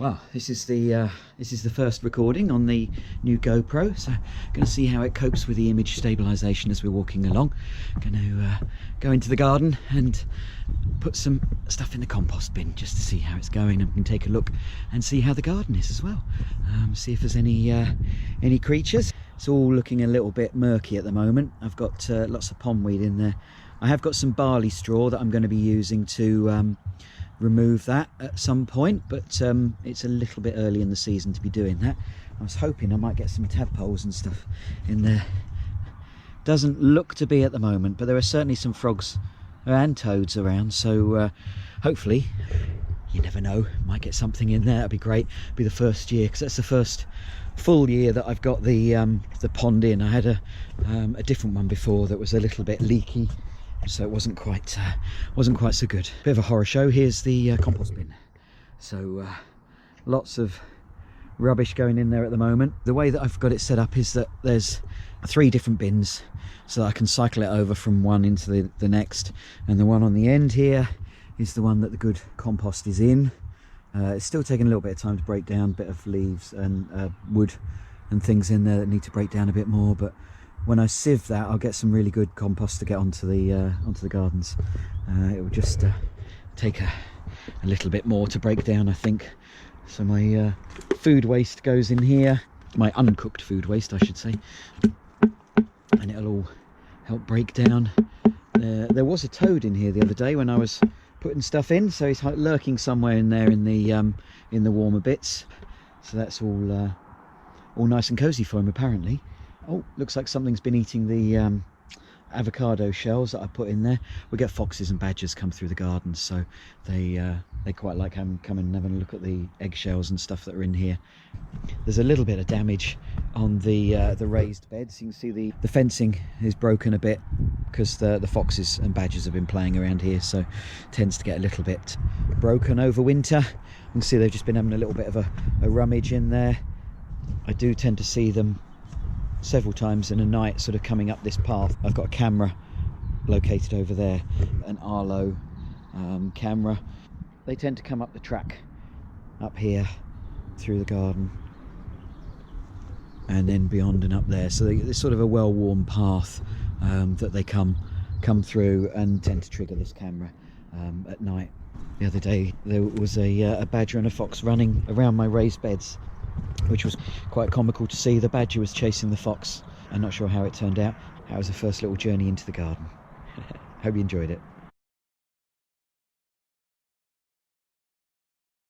Well, this is the first recording on the new GoPro, so going to see how it copes with the image stabilization as we're walking along. Going to go into the garden and put some stuff in the compost bin just to see how it's going, and we can take a look and see how the garden is as well. See if there's any creatures. It's all looking a little bit murky at the moment. I've got lots of pondweed in there. I have got some barley straw that I'm going to be using to remove that at some point, but it's a little bit early in the season to be doing that. I was hoping I might get some tadpoles and stuff in there. Doesn't look to be at the moment, but there are certainly some frogs and toads around, so hopefully, you never know, might get something in there. That'd be great. It'd be the first year, because that's the first full year that I've got the pond in. I had a different one before that was a little bit leaky, so it wasn't quite so good. Bit of a horror show. Here's the compost bin. So lots of rubbish going in there at the moment. The way that I've got it set up is that there's 3 different bins, so that I can cycle it over from one into the next, and the one on the end here is the one that the good compost is in. It's still taking a little bit of time to break down, a bit of leaves and wood and things in there that need to break down a bit more, but when I sieve that, I'll get some really good compost to get onto the gardens. It will just take a little bit more to break down, I think. So my food waste goes in here, my uncooked food waste I should say, and it'll all help break down. There was a toad in here the other day when I was putting stuff in, so he's lurking somewhere in there in the warmer bits. So that's all nice and cozy for him apparently. Oh, looks like something's been eating the avocado shells that I put in there. We get foxes and badgers come through the garden, so they quite like come and have a look at the eggshells and stuff that are in here. There's a little bit of damage on the raised beds. You can see the fencing is broken a bit because the foxes and badgers have been playing around here, so it tends to get a little bit broken over winter. You can see they've just been having a little bit of a rummage in there. I do tend to see them several times in a night sort of coming up this path. I've got a camera located over there, an Arlo camera. They tend to come up the track up here through the garden and then beyond and up there, so there's sort of a well-worn path that they come through and tend to trigger this camera at night. The other day there was a badger and a fox running around my raised beds, which was quite comical to see. The badger was chasing the fox. I'm not sure how it turned out. That was the first little journey into the garden. Hope you enjoyed it.